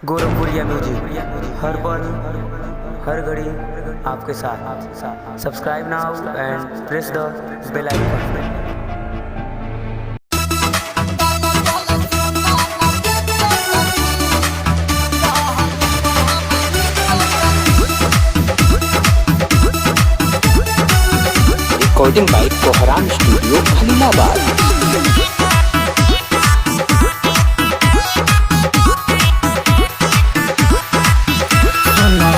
गोरखपुरिया music हर पल हर घड़ी आपके साथ। Subscribe now and press the bell icon. Recording by Kohran studio Khalilabad.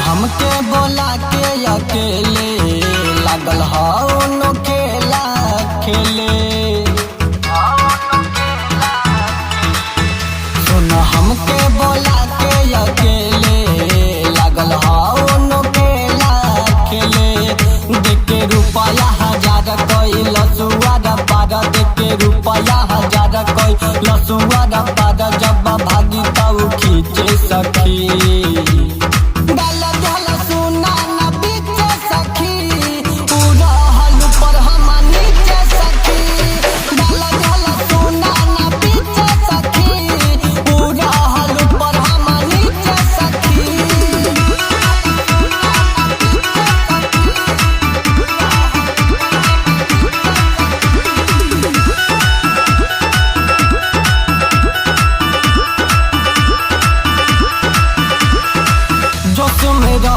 हमके बोला के अकेले लागल हौनो खेला खेले। सुन हमके बोला के अकेले लागल हौनो खेला खेले। देखे रुपया 1000 कोई लसुआर पार, देखे रुपया 1000 कोई लसुआर पार। जब भागी तऊ खींचे सखी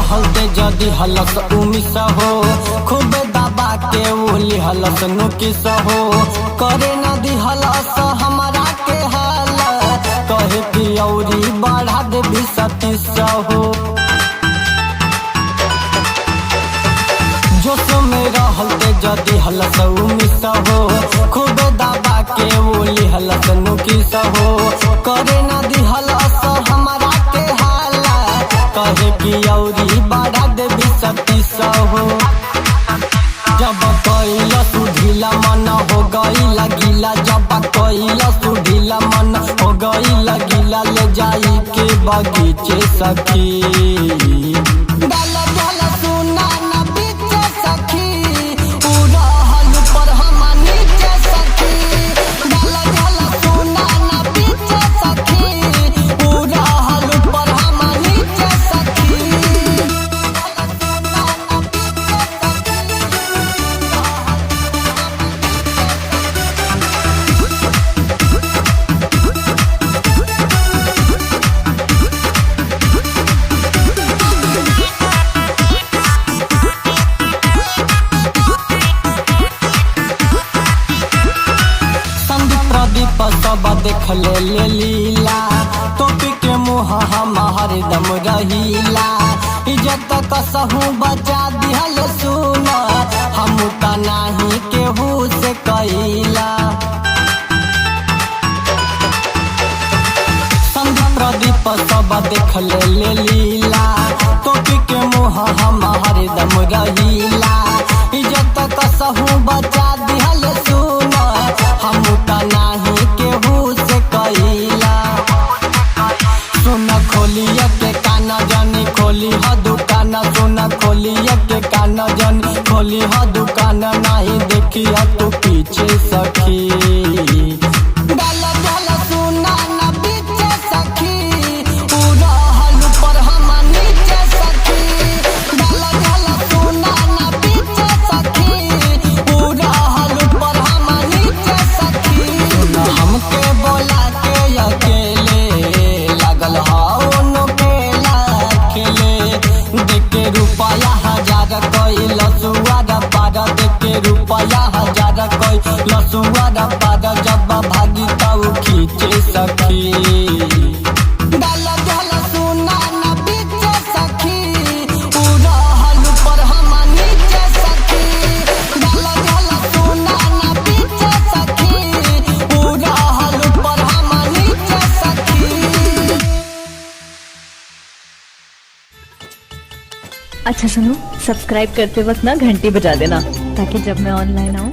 हलते जदि हलस उमिस हो, खूब दबा के उली हलस नुकिस हो। करे न दी हलस हमारा के हाल, कहे कि औरी बढ़ा दे 20-30 हो। जोश में रहलते जदि हलस उमिस हो, खूब दबा के उली हलस नुकिस हो। करे न दी हलस हमारा के हाल, कहे कि औरी बढ़ा दे 20-30 हो। जब कैला सुढीला मन हो गई लगिला, जब कैला सुढीला मन हो गई लगिला। ले जाई के बगीचे सखी सब देख ले लीला। टोपी के मुँह हम हरदम रहीला, इज्जत कसहू बचा दिहल सुन हम त नाही केहू से कैला। संदीप प्रदीप सब देख ले लीला। टोपी के मुँह हम हरदम रहीला, इज्जत कसहू बचा दिहल सुन हम त नाही केहू से कैला। सुन खोलिया के काना जानी खोली ह दुकान, सुन खोलिया के काना जानी खोली ह दुकान। नहीं देखी तू पीछे सखी रुपया 1000 कोई लसुआर पार, देखे रुपया 1000 कोई लसुआर पार। जब भागी तऊ खींचे सखी अच्छा सुनो, सब्सक्राइब करते वक्त ना घंटी बजा देना, ताकि जब मैं ऑनलाइन आऊँ